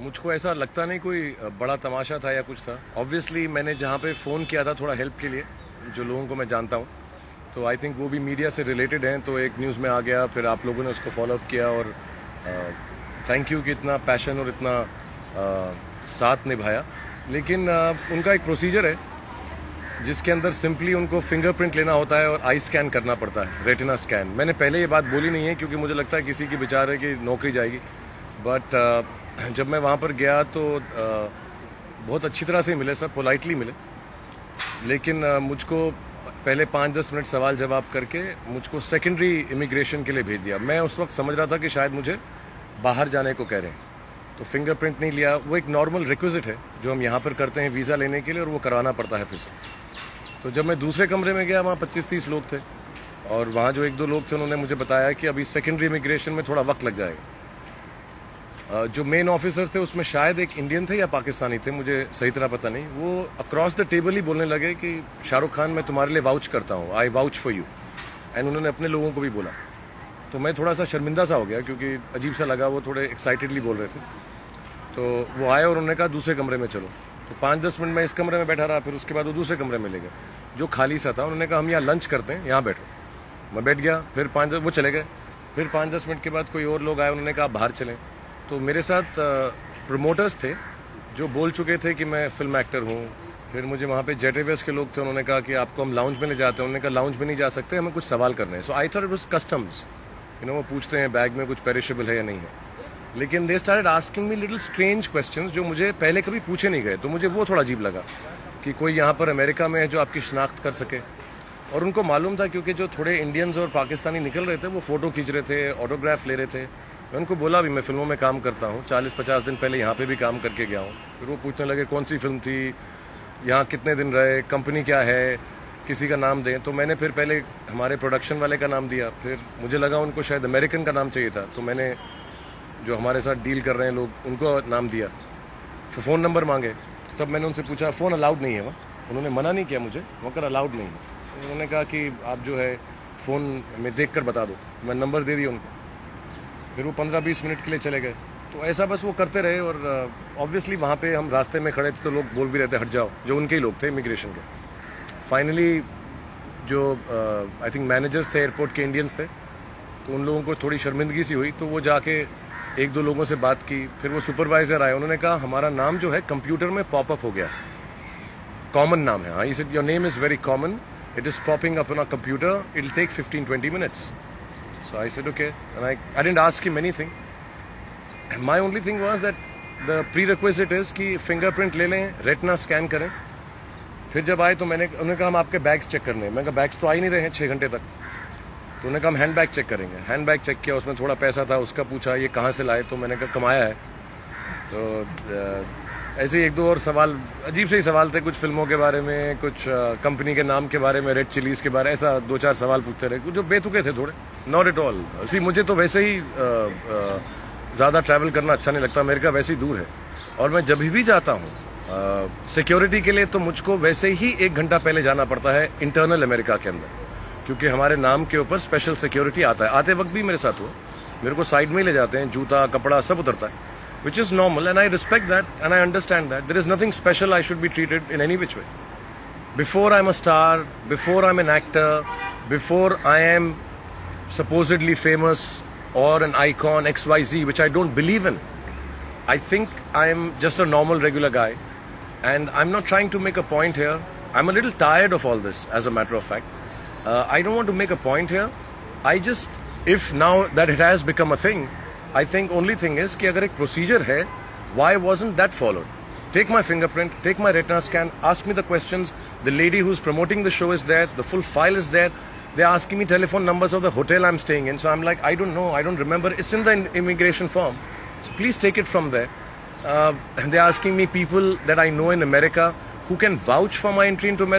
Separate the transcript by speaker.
Speaker 1: मुझको ऐसा लगता नहीं कोई बड़ा तमाशा था या कुछ था। ऑब्वियसली मैंने जहाँ पे फ़ोन किया था थोड़ा हेल्प के लिए, जो लोगों को मैं जानता हूँ, तो आई थिंक वो भी मीडिया से रिलेटेड हैं, तो एक न्यूज़ में आ गया, फिर आप लोगों ने उसको फॉलोअप किया और थैंक यू कि इतना पैशन और इतना साथ निभाया। लेकिन उनका एक प्रोसीजर है जिसके अंदर सिंपली उनको फिंगरप्रिंट लेना होता है और आई स्कैन करना पड़ता है, रेटिना स्कैन। मैंने पहले ये बात बोली नहीं है क्योंकि मुझे लगता है किसी की बेचारे की नौकरी जाएगी, बट जब मैं वहाँ पर गया तो बहुत अच्छी तरह से मिले, सब पोलाइटली मिले, लेकिन मुझको पहले 5-10 मिनट सवाल जवाब करके मुझको सेकेंडरी इमिग्रेशन के लिए भेज दिया। मैं उस वक्त समझ रहा था कि शायद मुझे बाहर जाने को कह रहे हैं, तो फिंगरप्रिंट नहीं लिया। वो एक नॉर्मल रिक्विजिट है जो हम यहाँ पर करते हैं वीज़ा लेने के लिए, और वो करवाना पड़ता है फिर से। तो जब मैं दूसरे कमरे में गया, वहाँ 25-30 लोग थे, और वहाँ जो 1-2 लोग थे उन्होंने मुझे बताया कि अभी सेकेंडरी इमिग्रेशन में थोड़ा वक्त लग जाएगा। जो मेन ऑफिसर थे उसमें शायद एक इंडियन थे या पाकिस्तानी थे, मुझे सही तरह पता नहीं। वो अक्रॉस द टेबल ही बोलने लगे कि शाहरुख खान मैं तुम्हारे लिए वाउच करता हूँ, आई वाउच फॉर यू, एंड उन्होंने अपने लोगों को भी बोला। तो मैं थोड़ा सा शर्मिंदा सा हो गया क्योंकि अजीब सा लगा, वो थोड़े एक्साइटेडली बोल रहे थे। तो वो आए और उन्होंने कहा दूसरे कमरे में चलो। तो 5-10 मिनट में इस कमरे में बैठा रहा, फिर उसके बाद वो दूसरे कमरे में ले गए जो खाली सा था। उन्होंने कहा हम यहाँ लंच करते हैं, यहाँ बैठो। मैं बैठ गया, फिर वो चले गए। फिर 5-10 मिनट के बाद कोई और लोग आए, उन्होंने कहा बाहर चलें। तो मेरे साथ प्रमोटर्स थे जो बोल चुके थे कि मैं फिल्म एक्टर हूँ। फिर मुझे वहाँ पे जेट एयरवेज के लोग थे, उन्होंने कहा कि आपको हम लाउंज में ले जाते हैं। उन्होंने कहा लाउंज में नहीं जा सकते, हमें कुछ सवाल करने हैं। So I thought it was customs, वो पूछते हैं बैग में कुछ पेरिशेबल है या नहीं है। लेकिन they started asking me little strange questions जो मुझे पहले कभी पूछे नहीं गए। तो मुझे वो थोड़ा अजीब लगा कि कोई यहाँ पर अमेरिका में है जो आपकी शिनाख्त कर सके। और उनको मालूम था क्योंकि जो थोड़े इंडियंस और पाकिस्तानी निकल रहे थे वो फ़ोटो खींच रहे थे, ऑटोग्राफ ले रहे थे। मैं उनको बोला भी मैं फिल्मों में काम करता हूँ, 40-50 दिन पहले यहाँ पे भी काम करके गया हूँ। फिर वो पूछने लगे कौन सी फिल्म थी, यहाँ कितने दिन रहे, कंपनी क्या है, किसी का नाम दें। तो मैंने फिर पहले हमारे प्रोडक्शन वाले का नाम दिया, फिर मुझे लगा उनको शायद अमेरिकन का नाम चाहिए था, तो मैंने जो हमारे साथ डील कर रहे हैं लोग उनको नाम दिया। फिर फ़ोन नंबर मांगे, तो तब मैंने उनसे पूछा फ़ोन अलाउड नहीं है वहाँ। उन्होंने मना नहीं किया मुझे, मगर अलाउड नहीं है। उन्होंने कहा कि आप जो है फ़ोन में देख कर बता दो। मैं नंबर दे दिया उनको, फिर वो 15-20 मिनट के लिए चले गए। तो ऐसा बस वो करते रहे। और ऑब्वियसली वहाँ पे हम रास्ते में खड़े थे तो लोग बोल भी रहे थे हट जाओ, जो उनके ही लोग थे इमिग्रेशन के। फाइनली जो आई थिंक मैनेजर्स थे एयरपोर्ट के, इंडियंस थे, तो उन लोगों को थोड़ी शर्मिंदगी सी हुई, तो वो जाके 1-2 लोगों से बात की। फिर वो सुपरवाइजर आए, उन्होंने कहा हमारा नाम जो है कंप्यूटर में पॉपअप हो गया, कॉमन नाम है। हाँ, he said your name is very common, it is popping up on our computer, it'll take 15-20 minutes. So I said okay, and I didn't ask him anything. And my only thing was that the prerequisite is कि fingerprint ले लें, retina scan करें। फिर जब आए तो उन्होंने कहा हम आपके बैग्स चेक करने हैं। मैंने कहा बैग्स तो आ ही नहीं रहे हैं 6 घंटे तक। तो उन्होंने कहा हम हैंड बैग चेक करेंगे। हैंड बैग चेक किया, उसमें थोड़ा पैसा था, उसका पूछा ये कहाँ से लाए, तो मैंने कहा कमाया है। तो ऐसे 1-2 और सवाल, अजीब से ही सवाल थे, कुछ फिल्मों के बारे में, कुछ कंपनी के नाम के बारे में, रेड चिलीज के बारे में, ऐसा 2-4 सवाल पूछते रहे, कुछ जो बेतुके थे थोड़े। Not at all. सी मुझे तो वैसे ही ज़्यादा ट्रैवल करना अच्छा नहीं लगता, अमेरिका वैसे ही दूर है। और मैं जब भी जाता हूँ सिक्योरिटी के लिए, तो मुझको वैसे ही 1 घंटा पहले जाना पड़ता है इंटरनल अमेरिका के अंदर, क्योंकि हमारे नाम के ऊपर स्पेशल सिक्योरिटी आता है। आते वक्त भी मेरे साथ हुआ, मेरे को साइड में ही ले जाते हैं, जूता कपड़ा सब उतरता है, which is normal, and I respect that and I understand that. There is nothing special I should be treated in any which way. Before I'm a star, before I'm an actor, before I am supposedly famous or an icon XYZ, which I don't believe in, I think I'm just a normal regular guy, and I'm not trying to make a point here. I'm a little tired of all this, as a matter of fact. I don't want to make a point here. I just, if now that it has become a thing, I think only thing is कि अगर एक procedure है, why wasn't that followed? Take my fingerprint, take my retina scan, ask me the questions. The lady who's promoting the show is there, the full file is there. They're asking me telephone numbers of the hotel I'm staying in. So I'm like, I don't know, I don't remember. It's in the immigration form. So please take it from there. And they're asking me people that I know in America who can vouch for my entry into America.